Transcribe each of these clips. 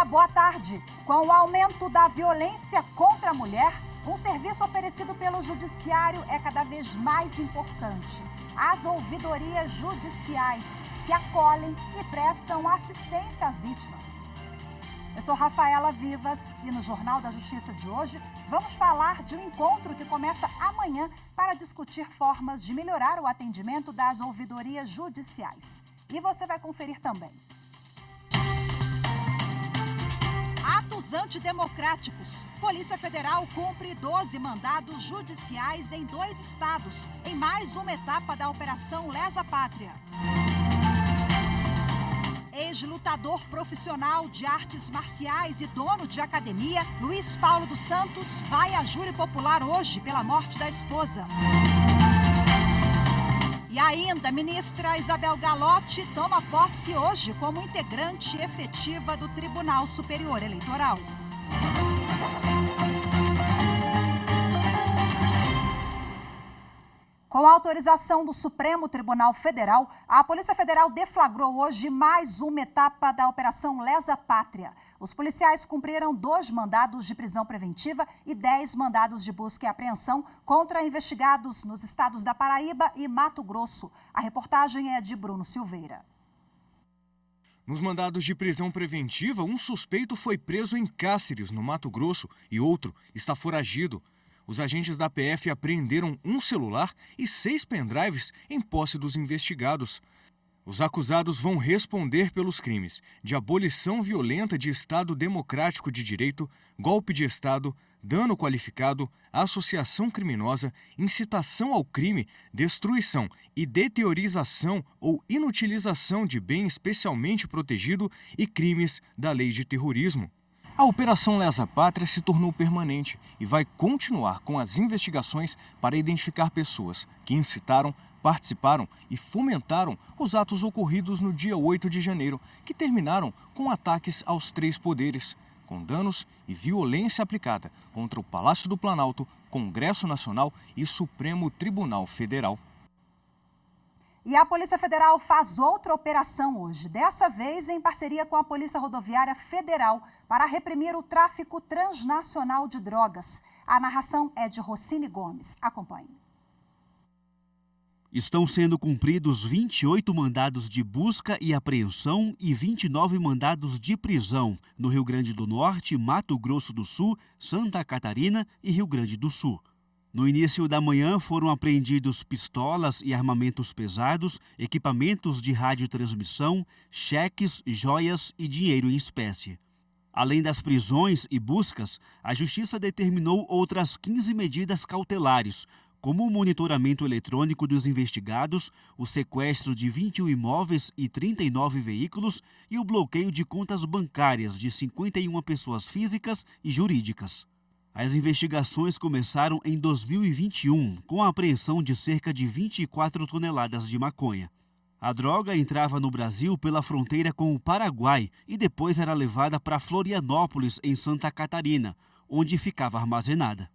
boa tarde. Com o aumento da violência contra a mulher, um serviço oferecido pelo Judiciário é cada vez mais importante. As ouvidorias judiciais, que acolhem e prestam assistência às vítimas. Eu sou Rafaela Vivas e no Jornal da Justiça de hoje vamos falar de um encontro que começa amanhã para discutir formas de melhorar o atendimento das ouvidorias judiciais. E você vai conferir também. Atos antidemocráticos. Polícia Federal cumpre 12 mandados judiciais em 2 estados, em mais uma etapa da Operação Lesa Pátria. Ex-lutador profissional de artes marciais e dono de academia, Luiz Paulo dos Santos, vai a júri popular hoje pela morte da esposa. E ainda, ministra Isabel Galotti toma posse hoje como integrante efetiva do Tribunal Superior Eleitoral. Com a autorização do Supremo Tribunal Federal, a Polícia Federal deflagrou hoje mais uma etapa da Operação Lesa Pátria. Os policiais cumpriram 2 mandados de prisão preventiva e 10 mandados de busca e apreensão contra investigados nos estados da Paraíba e Mato Grosso. A reportagem é de Bruno Silveira. Nos mandados de prisão preventiva, um suspeito foi preso em Cáceres, no Mato Grosso, e outro está foragido. Os agentes da PF apreenderam um celular e 6 pendrives em posse dos investigados. Os acusados vão responder pelos crimes de abolição violenta de Estado Democrático de Direito, golpe de Estado, dano qualificado, associação criminosa, incitação ao crime, destruição e deteriorização ou inutilização de bem especialmente protegido e crimes da lei de terrorismo. A Operação Lesa Pátria se tornou permanente e vai continuar com as investigações para identificar pessoas que incitaram, participaram e fomentaram os atos ocorridos no dia 8 de janeiro, que terminaram com ataques aos 3 poderes, com danos e violência aplicada contra o Palácio do Planalto, Congresso Nacional e Supremo Tribunal Federal. E a Polícia Federal faz outra operação hoje, dessa vez em parceria com a Polícia Rodoviária Federal, para reprimir o tráfico transnacional de drogas. A narração é de Rossini Gomes. Acompanhe. Estão sendo cumpridos 28 mandados de busca e apreensão e 29 mandados de prisão no Rio Grande do Norte, Mato Grosso do Sul, Santa Catarina e Rio Grande do Sul. No início da manhã foram apreendidos pistolas e armamentos pesados, equipamentos de radiotransmissão, cheques, joias e dinheiro em espécie. Além das prisões e buscas, a Justiça determinou outras 15 medidas cautelares, como o monitoramento eletrônico dos investigados, o sequestro de 21 imóveis e 39 veículos e o bloqueio de contas bancárias de 51 pessoas físicas e jurídicas. As investigações começaram em 2021, com a apreensão de cerca de 24 toneladas de maconha. A droga entrava no Brasil pela fronteira com o Paraguai e depois era levada para Florianópolis, em Santa Catarina, onde ficava armazenada.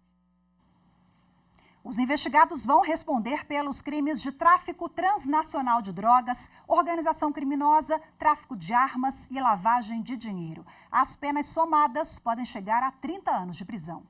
Os investigados vão responder pelos crimes de tráfico transnacional de drogas, organização criminosa, tráfico de armas e lavagem de dinheiro. As penas somadas podem chegar a 30 anos de prisão.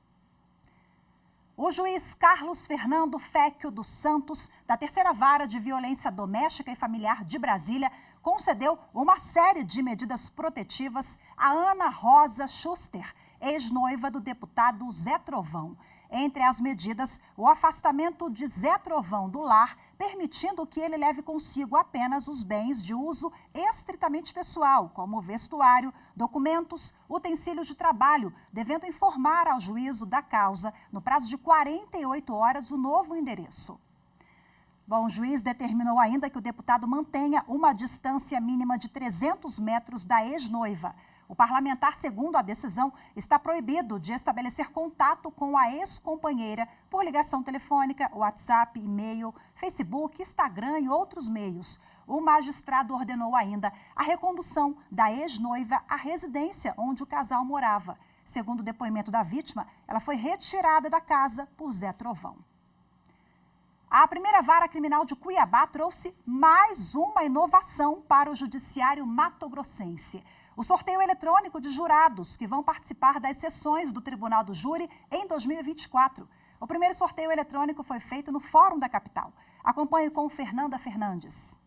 O juiz Carlos Fernando Fecchio dos Santos, da 3ª Vara de Violência Doméstica e Familiar de Brasília, concedeu uma série de medidas protetivas a Ana Rosa Schuster, ex-noiva do deputado Zé Trovão. Entre as medidas, o afastamento de Zé Trovão do lar, permitindo que ele leve consigo apenas os bens de uso estritamente pessoal, como vestuário, documentos, utensílios de trabalho, devendo informar ao juízo da causa, no prazo de 48 horas, o novo endereço. Bom, o juiz determinou ainda que o deputado mantenha uma distância mínima de 300 metros da ex-noiva. O parlamentar, segundo a decisão, está proibido de estabelecer contato com a ex-companheira por ligação telefônica, WhatsApp, e-mail, Facebook, Instagram e outros meios. O magistrado ordenou ainda a recondução da ex-noiva à residência onde o casal morava. Segundo o depoimento da vítima, ela foi retirada da casa por Zé Trovão. A 1ª Vara Criminal de Cuiabá trouxe mais uma inovação para o judiciário matogrossense. o sorteio eletrônico de jurados que vão participar das sessões do Tribunal do Júri em 2024. O primeiro sorteio eletrônico foi feito no Fórum da Capital. Acompanhe com Fernanda Fernandes.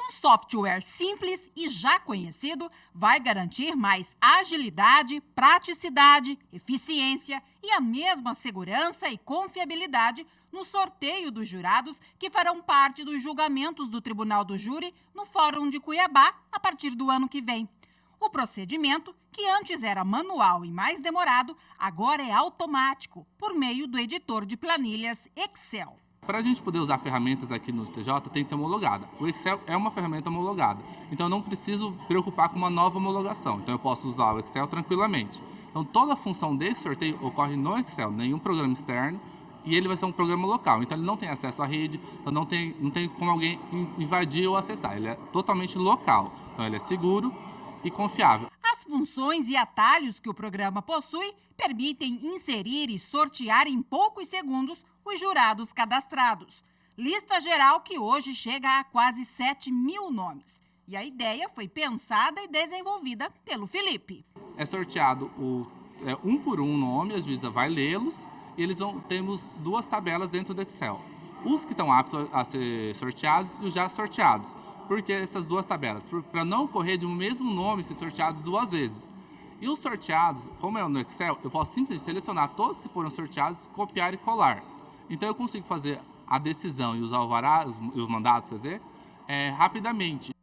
Um software simples e já conhecido vai garantir mais agilidade, praticidade, eficiência e a mesma segurança e confiabilidade no sorteio dos jurados que farão parte dos julgamentos do Tribunal do Júri no Fórum de Cuiabá a partir do ano que vem. O procedimento, que antes era manual e mais demorado, agora é automático, por meio do editor de planilhas Excel. Para a gente poder usar ferramentas aqui no TJ, tem que ser homologada. O Excel é uma ferramenta homologada, então eu não preciso preocupar com uma nova homologação. Então eu posso usar o Excel tranquilamente. Então toda a função desse sorteio ocorre no Excel, nenhum programa externo, e ele vai ser um programa local. Então ele não tem acesso à rede, então não tem como alguém invadir ou acessar. Ele é totalmente local, então ele é seguro e confiável. As funções e atalhos que o programa possui permitem inserir e sortear em poucos segundos os jurados cadastrados. Lista geral que hoje chega a quase 7.000 nomes. E a ideia foi pensada e desenvolvida pelo Felipe. É sorteado um por um nome, a juíza vai lê-los e temos duas tabelas dentro do Excel. Os que estão aptos a ser sorteados e os já sorteados. Por que essas duas tabelas? Para não ocorrer de um mesmo nome ser sorteado duas vezes. E os sorteados, como é no Excel, eu posso simplesmente selecionar todos que foram sorteados, copiar e colar. Então eu consigo fazer a decisão e os alvarás, os mandados, rapidamente.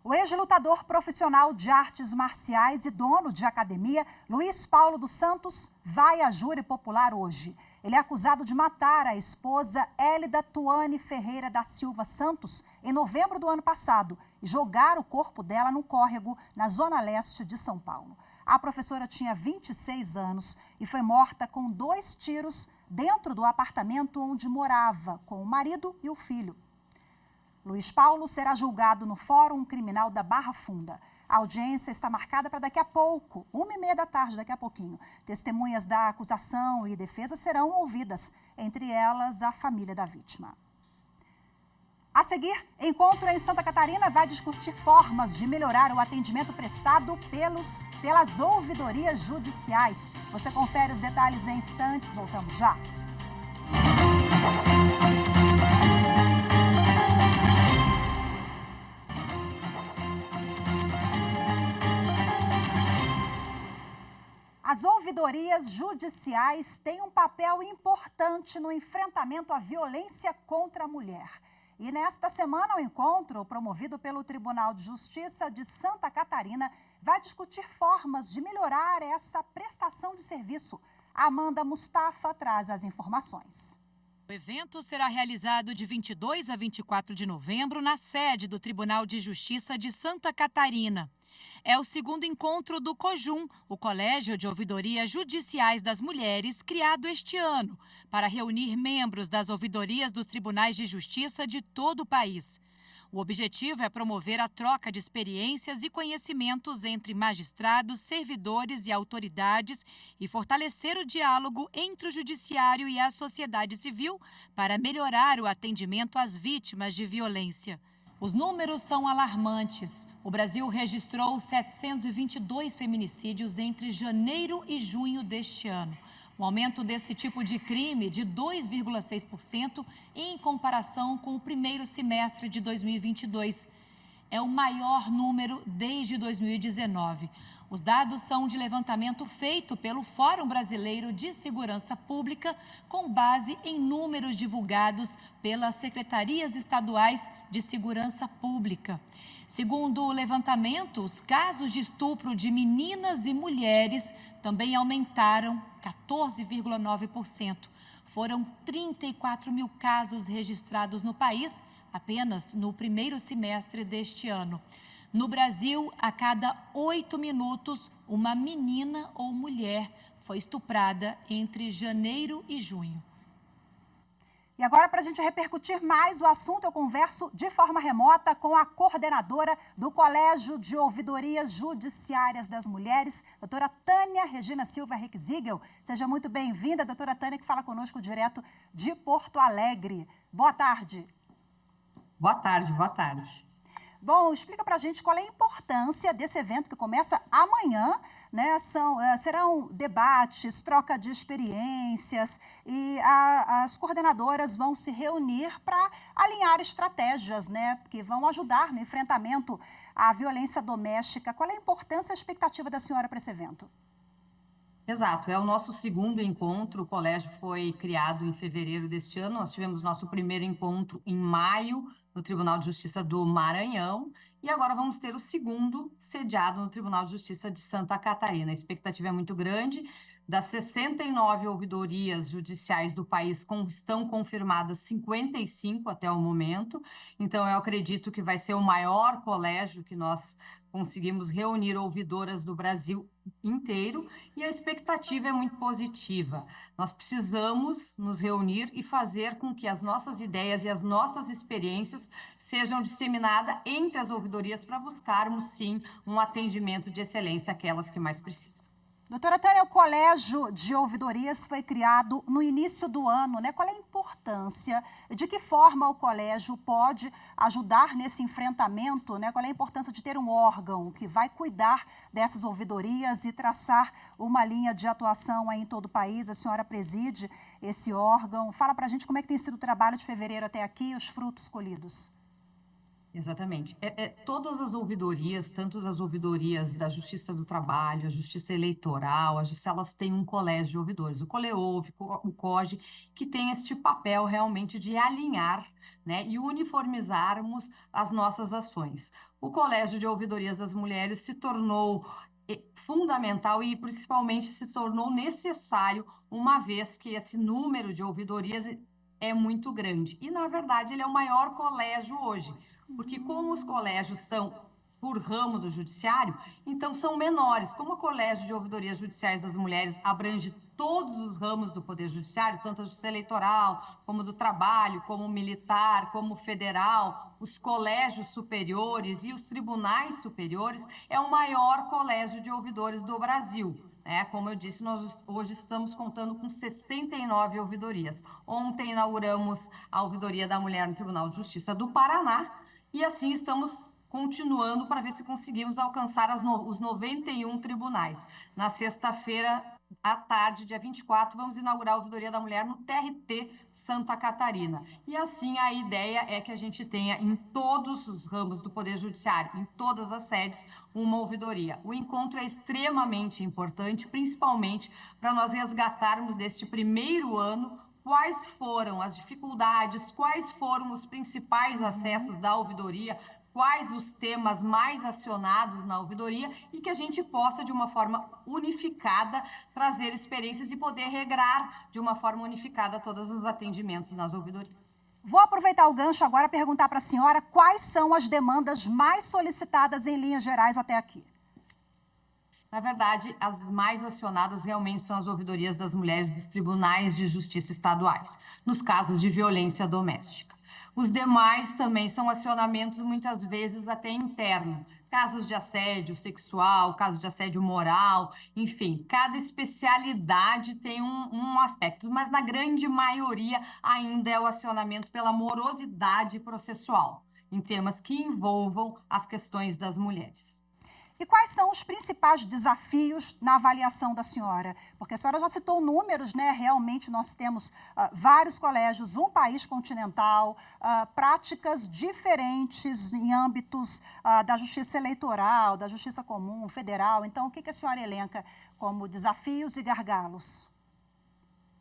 O ex-lutador profissional de artes marciais e dono de academia, Luiz Paulo dos Santos, vai a júri popular hoje. Ele é acusado de matar a esposa Hélida Tuane Ferreira da Silva Santos em novembro do ano passado e jogar o corpo dela num córrego na zona leste de São Paulo. A professora tinha 26 anos e foi morta com 2 tiros dentro do apartamento onde morava com o marido e o filho. Luiz Paulo será julgado no Fórum Criminal da Barra Funda. A audiência está marcada para daqui a pouco, 1h30 da tarde, daqui a pouquinho. Testemunhas da acusação e defesa serão ouvidas, entre elas a família da vítima. A seguir, encontro em Santa Catarina vai discutir formas de melhorar o atendimento prestado pelas ouvidorias judiciais. Você confere os detalhes em instantes, voltamos já. As ouvidorias judiciais têm um papel importante no enfrentamento à violência contra a mulher. E nesta semana, o encontro, promovido pelo Tribunal de Justiça de Santa Catarina, vai discutir formas de melhorar essa prestação de serviço. A Amanda Mustafa traz as informações. O evento será realizado de 22 a 24 de novembro na sede do Tribunal de Justiça de Santa Catarina. É o segundo encontro do COJUM, o Colégio de Ouvidorias Judiciais das Mulheres, criado este ano, para reunir membros das ouvidorias dos tribunais de justiça de todo o país. O objetivo é promover a troca de experiências e conhecimentos entre magistrados, servidores e autoridades e fortalecer o diálogo entre o judiciário e a sociedade civil para melhorar o atendimento às vítimas de violência. Os números são alarmantes. O Brasil registrou 722 feminicídios entre janeiro e junho deste ano. Um aumento desse tipo de crime de 2,6% em comparação com o primeiro semestre de 2022. É o maior número desde 2019. Os dados são de levantamento feito pelo Fórum Brasileiro de Segurança Pública, com base em números divulgados pelas secretarias estaduais de segurança pública. Segundo o levantamento, os casos de estupro de meninas e mulheres também aumentaram 14,9%. Foram 34 mil casos registrados no país apenas no primeiro semestre deste ano. No Brasil, a cada 8 minutos, uma menina ou mulher foi estuprada entre janeiro e junho. E agora, para a gente repercutir mais o assunto, eu converso de forma remota com a coordenadora do Colégio de Ouvidorias Judiciárias das Mulheres, doutora Tânia Regina Silva Requizigel. Seja muito bem-vinda, doutora Tânia, que fala conosco direto de Porto Alegre. Boa tarde. Boa tarde, boa tarde. Bom, explica pra gente qual é a importância desse evento que começa amanhã, né? Serão debates, troca de experiências e as coordenadoras vão se reunir para alinhar estratégias, né? Que vão ajudar no enfrentamento à violência doméstica. Qual é a importância e a expectativa da senhora para esse evento? Exato, é o nosso segundo encontro. O colégio foi criado em fevereiro deste ano. Nós tivemos nosso primeiro encontro em maio no Tribunal de Justiça do Maranhão e agora vamos ter o segundo sediado no Tribunal de Justiça de Santa Catarina. A expectativa é muito grande. Das 69 ouvidorias judiciais do país, estão confirmadas 55 até o momento. Então, eu acredito que vai ser o maior colégio que nós conseguimos reunir ouvidoras do Brasil inteiro e a expectativa é muito positiva. Nós precisamos nos reunir e fazer com que as nossas ideias e as nossas experiências sejam disseminadas entre as ouvidorias para buscarmos, sim, um atendimento de excelência àquelas que mais precisam. Doutora Tânia, o Colégio de Ouvidorias foi criado no início do ano, né? Qual é a importância? De que forma o colégio pode ajudar nesse enfrentamento, né? Qual é a importância de ter um órgão que vai cuidar dessas ouvidorias e traçar uma linha de atuação aí em todo o país? A senhora preside esse órgão. Fala para a gente como é que tem sido o trabalho de fevereiro até aqui e os frutos colhidos. Exatamente. Todas as ouvidorias, tanto as ouvidorias da Justiça do Trabalho, a Justiça Eleitoral, elas têm um colégio de ouvidores, o COLEOV, o COGE, que tem este papel realmente de alinhar, né, e uniformizarmos as nossas ações. O Colégio de Ouvidorias das Mulheres se tornou fundamental e principalmente se tornou necessário, uma vez que esse número de ouvidorias é muito grande. E, na verdade, ele é o maior colégio hoje, porque como os colégios são por ramo do judiciário, então são menores. Como o Colégio de Ouvidorias Judiciais das Mulheres abrange todos os ramos do Poder Judiciário, tanto a Justiça Eleitoral, como do Trabalho, como militar, como federal, os colégios superiores e os tribunais superiores, é o maior colégio de ouvidores do Brasil. Como eu disse, nós hoje estamos contando com 69 ouvidorias. Ontem inauguramos a ouvidoria da mulher no Tribunal de Justiça do Paraná e assim estamos continuando para ver se conseguimos alcançar os 91 tribunais. Na sexta-feira à tarde, dia 24, vamos inaugurar a ouvidoria da mulher no TRT Santa Catarina. E assim a ideia é que a gente tenha em todos os ramos do Poder Judiciário, em todas as sedes, uma ouvidoria. O encontro é extremamente importante, principalmente para nós resgatarmos deste primeiro ano quais foram as dificuldades, quais foram os principais acessos da ouvidoria, quais os temas mais acionados na ouvidoria e que a gente possa, de uma forma unificada, trazer experiências e poder regrar de uma forma unificada todos os atendimentos nas ouvidorias. Vou aproveitar o gancho agora para perguntar para a senhora quais são as demandas mais solicitadas em linhas gerais até aqui. Na verdade, as mais acionadas realmente são as ouvidorias das mulheres dos tribunais de justiça estaduais, nos casos de violência doméstica. Os demais também são acionamentos, muitas vezes, até interno. Casos de assédio sexual, casos de assédio moral, enfim, cada especialidade tem um aspecto, mas na grande maioria ainda é o acionamento pela morosidade processual, em temas que envolvam as questões das mulheres. E quais são os principais desafios na avaliação da senhora? Porque a senhora já citou números, né? Realmente nós temos vários colégios, um país continental, práticas diferentes em âmbitos da justiça eleitoral, da justiça comum, federal. Então, o que a senhora elenca como desafios e gargalos?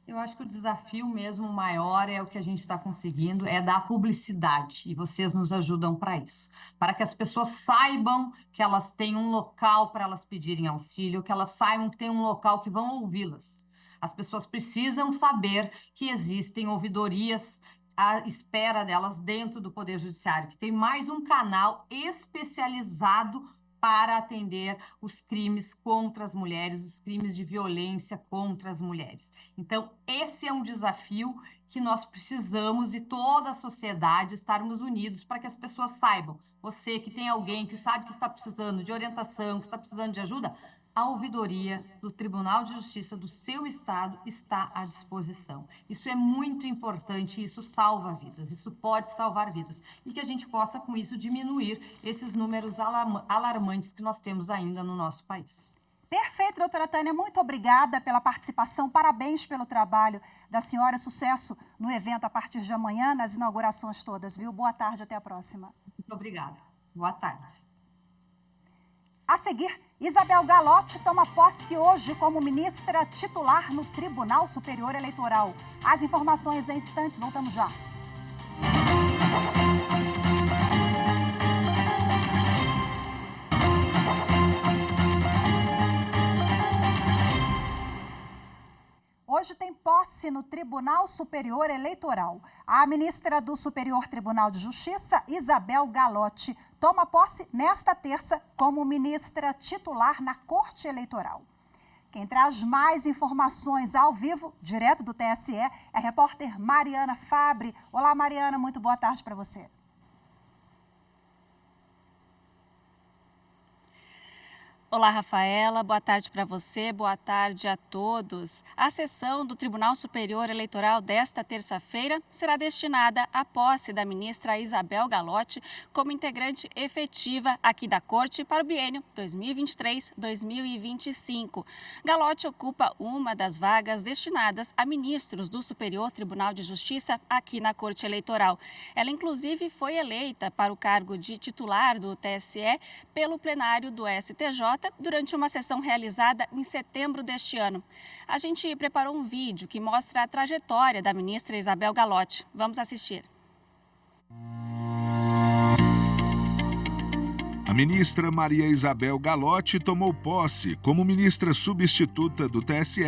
Eu acho que o desafio mesmo maior é o que a gente está conseguindo, é dar publicidade, e vocês nos ajudam para isso. Para que as pessoas saibam que elas têm um local para elas pedirem auxílio, que elas saibam que tem um local que vão ouvi-las. As pessoas precisam saber que existem ouvidorias à espera delas dentro do Poder Judiciário, que tem mais um canal especializado para atender os crimes contra as mulheres, os crimes de violência contra as mulheres. Então, esse é um desafio que nós precisamos, e toda a sociedade, estarmos unidos para que as pessoas saibam. Você que tem alguém que sabe que está precisando de orientação, que está precisando de ajuda, a ouvidoria do Tribunal de Justiça do seu estado está à disposição. Isso é muito importante, isso salva vidas, isso pode salvar vidas. E que a gente possa, com isso, diminuir esses números alarmantes que nós temos ainda no nosso país. Perfeito, doutora Tânia. Muito obrigada pela participação. Parabéns pelo trabalho da senhora. Sucesso no evento a partir de amanhã, nas inaugurações todas, viu? Boa tarde, até a próxima. Muito obrigada. Boa tarde. A seguir, Isabel Galotti toma posse hoje como ministra titular no Tribunal Superior Eleitoral. As informações em instantes, voltamos já. Hoje tem posse no Tribunal Superior Eleitoral. A ministra do Superior Tribunal de Justiça, Isabel Galotti, toma posse nesta terça como ministra titular na Corte Eleitoral. Quem traz mais informações ao vivo, direto do TSE, é a repórter Mariana Fabre. Olá, Mariana, muito boa tarde para você. Olá, Rafaela. Boa tarde para você, boa tarde a todos. A sessão do Tribunal Superior Eleitoral desta terça-feira será destinada à posse da ministra Isabel Galotti como integrante efetiva aqui da Corte para o biênio 2023-2025. Galotti ocupa uma das vagas destinadas a ministros do Superior Tribunal de Justiça aqui na Corte Eleitoral. Ela, inclusive, foi eleita para o cargo de titular do TSE pelo plenário do STJ durante uma sessão realizada em setembro deste ano. A gente preparou um vídeo que mostra a trajetória da ministra Isabel Galotti. Vamos assistir. A ministra Maria Isabel Galotti tomou posse como ministra substituta do TSE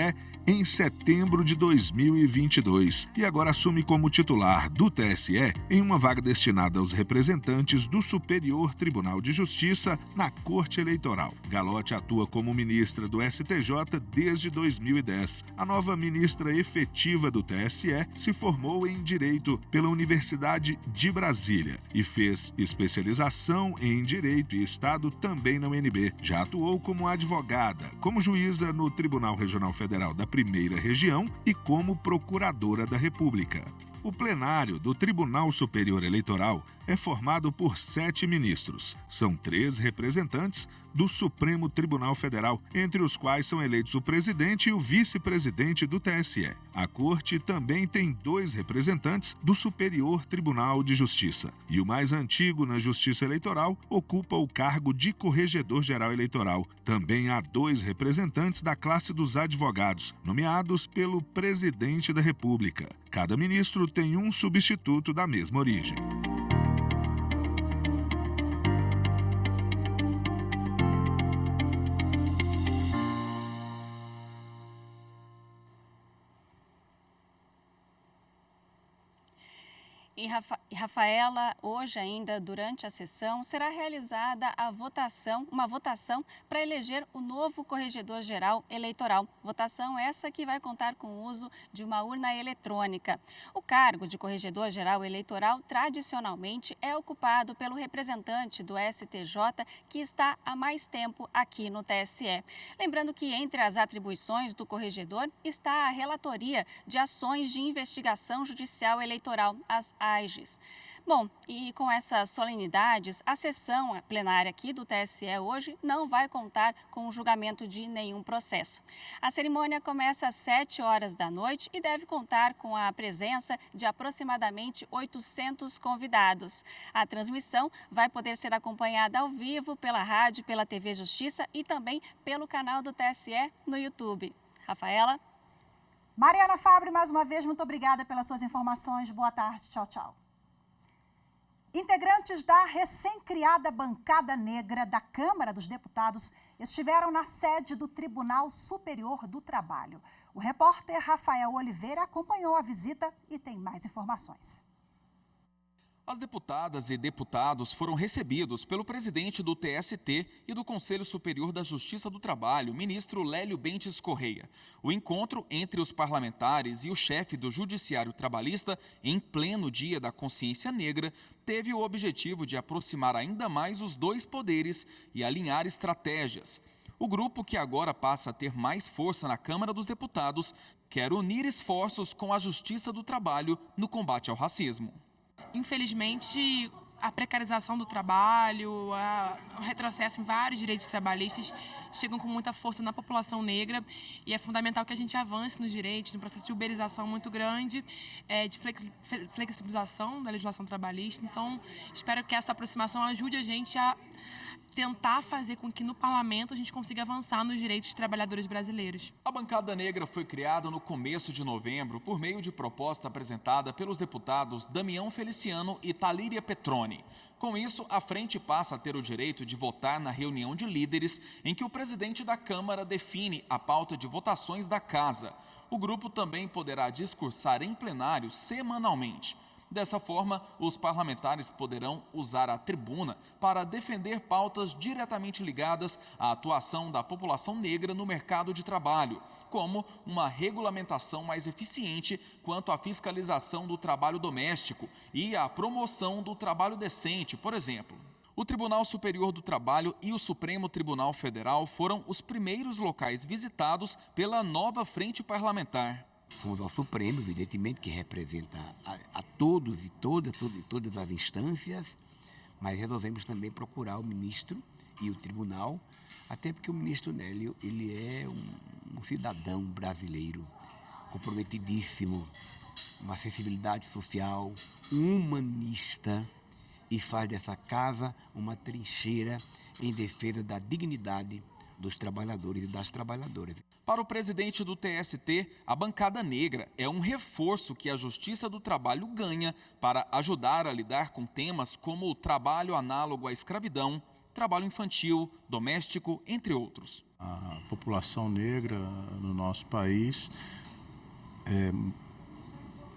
em setembro de 2022 e agora assume como titular do TSE em uma vaga destinada aos representantes do Superior Tribunal de Justiça na Corte Eleitoral. Galotti atua como ministra do STJ desde 2010. A nova ministra efetiva do TSE se formou em Direito pela Universidade de Brasília e fez especialização em Direito e Estado também na UNB. Já atuou como advogada, como juíza no Tribunal Regional Federal da Primeira Região e como procuradora da República. O plenário do Tribunal Superior Eleitoral é formado por 7 ministros. São 3 representantes do Supremo Tribunal Federal, entre os quais são eleitos o presidente e o vice-presidente do TSE. A Corte também tem 2 representantes do Superior Tribunal de Justiça. E o mais antigo na Justiça Eleitoral ocupa o cargo de Corregedor-Geral Eleitoral. Também há 2 representantes da classe dos advogados, nomeados pelo Presidente da República. Cada ministro tem um substituto da mesma origem. E Rafaela, hoje ainda durante a sessão será realizada uma votação para eleger o novo Corregedor-Geral Eleitoral. Votação essa que vai contar com o uso de uma urna eletrônica. O cargo de Corregedor-Geral Eleitoral tradicionalmente é ocupado pelo representante do STJ que está há mais tempo aqui no TSE. Lembrando que entre as atribuições do corregedor está a relatoria de ações de investigação judicial eleitoral, as AIGES. Bom, e com essas solenidades, a sessão plenária aqui do TSE hoje não vai contar com o julgamento de nenhum processo. A cerimônia começa às 7 horas da noite e deve contar com a presença de aproximadamente 800 convidados. A transmissão vai poder ser acompanhada ao vivo pela rádio, pela TV Justiça e também pelo canal do TSE no YouTube. Rafaela? Mariana Fabre, mais uma vez, muito obrigada pelas suas informações. Boa tarde. Tchau, tchau. Integrantes da recém-criada bancada negra da Câmara dos Deputados estiveram na sede do Tribunal Superior do Trabalho. O repórter Rafael Oliveira acompanhou a visita e tem mais informações. As deputadas e deputados foram recebidos pelo presidente do TST e do Conselho Superior da Justiça do Trabalho, ministro Lélio Bentes Correia. O encontro entre os parlamentares e o chefe do Judiciário Trabalhista, em pleno Dia da Consciência Negra, teve o objetivo de aproximar ainda mais os dois poderes e alinhar estratégias. O grupo, que agora passa a ter mais força na Câmara dos Deputados, quer unir esforços com a Justiça do Trabalho no combate ao racismo. Infelizmente, a precarização do trabalho, o retrocesso em vários direitos trabalhistas chegam com muita força na população negra e é fundamental que a gente avance nos direitos, no processo de uberização muito grande, de flexibilização da legislação trabalhista. Então, espero que essa aproximação ajude a gente a tentar fazer com que no parlamento a gente consiga avançar nos direitos dos trabalhadores brasileiros. A bancada negra foi criada no começo de novembro por meio de proposta apresentada pelos deputados Damião Feliciano e Talíria Petroni. Com isso, a frente passa a ter o direito de votar na reunião de líderes em que o presidente da Câmara define a pauta de votações da Casa. O grupo também poderá discursar em plenário semanalmente. Dessa forma, os parlamentares poderão usar a tribuna para defender pautas diretamente ligadas à atuação da população negra no mercado de trabalho, como uma regulamentação mais eficiente quanto à fiscalização do trabalho doméstico e à promoção do trabalho decente, por exemplo. O Tribunal Superior do Trabalho e o Supremo Tribunal Federal foram os primeiros locais visitados pela nova frente parlamentar. Fomos ao Supremo, evidentemente, que representa a todos e todas as instâncias, mas resolvemos também procurar o ministro e o tribunal, até porque o ministro Nélio, ele é um cidadão brasileiro, comprometidíssimo, uma sensibilidade social, humanista, e faz dessa casa uma trincheira em defesa da dignidade dos trabalhadores e das trabalhadoras. Para o presidente do TST, a bancada negra é um reforço que a Justiça do Trabalho ganha para ajudar a lidar com temas como o trabalho análogo à escravidão, trabalho infantil, doméstico, entre outros. A população negra no nosso país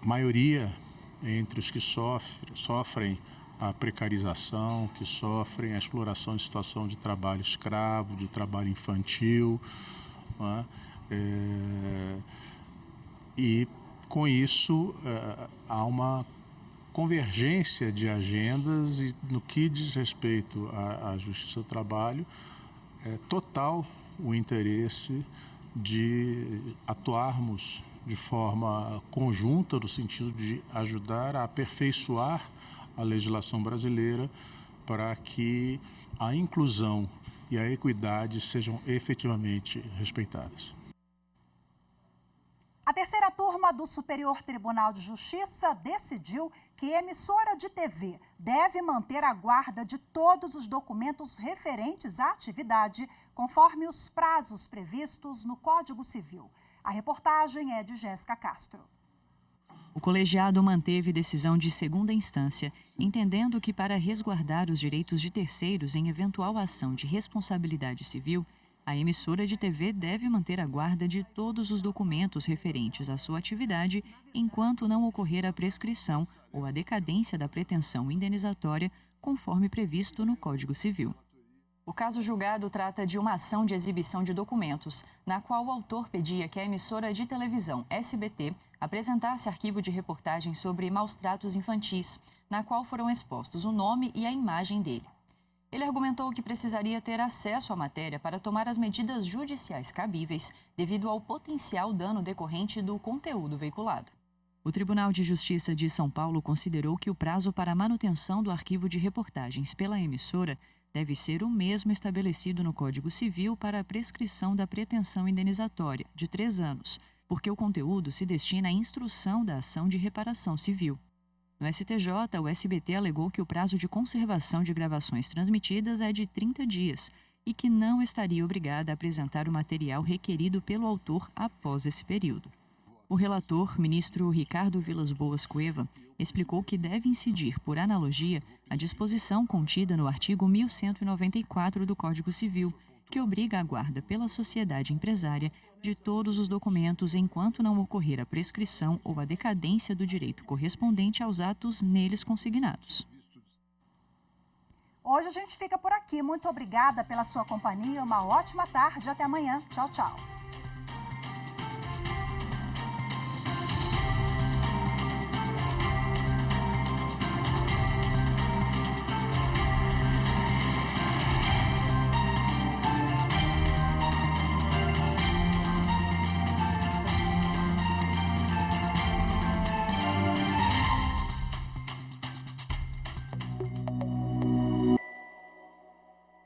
maioria entre os que sofrem a precarização, que sofrem a exploração de situação de trabalho escravo, de trabalho infantil, né? E com isso há uma convergência de agendas e no que diz respeito à Justiça do Trabalho, é total o interesse de atuarmos de forma conjunta no sentido de ajudar a aperfeiçoar a legislação brasileira para que a inclusão e a equidade sejam efetivamente respeitadas. A terceira turma do Superior Tribunal de Justiça decidiu que a emissora de TV deve manter a guarda de todos os documentos referentes à atividade, conforme os prazos previstos no Código Civil. A reportagem é de Jéssica Castro. O colegiado manteve decisão de segunda instância, entendendo que para resguardar os direitos de terceiros em eventual ação de responsabilidade civil, a emissora de TV deve manter a guarda de todos os documentos referentes à sua atividade enquanto não ocorrer a prescrição ou a decadência da pretensão indenizatória, conforme previsto no Código Civil. O caso julgado trata de uma ação de exibição de documentos, na qual o autor pedia que a emissora de televisão SBT apresentasse arquivo de reportagem sobre maus-tratos infantis, na qual foram expostos o nome e a imagem dele. Ele argumentou que precisaria ter acesso à matéria para tomar as medidas judiciais cabíveis devido ao potencial dano decorrente do conteúdo veiculado. O Tribunal de Justiça de São Paulo considerou que o prazo para a manutenção do arquivo de reportagens pela emissora deve ser o mesmo estabelecido no Código Civil para a prescrição da pretensão indenizatória, de 3 anos, porque o conteúdo se destina à instrução da ação de reparação civil. No STJ, o SBT alegou que o prazo de conservação de gravações transmitidas é de 30 dias e que não estaria obrigada a apresentar o material requerido pelo autor após esse período. O relator, ministro Ricardo Vilas Boas Cueva, explicou que deve incidir, por analogia, a disposição contida no artigo 1194 do Código Civil, que obriga a guarda pela sociedade empresária de todos os documentos enquanto não ocorrer a prescrição ou a decadência do direito correspondente aos atos neles consignados. Hoje a gente fica por aqui. Muito obrigada pela sua companhia. Uma ótima tarde. Até amanhã. Tchau, tchau.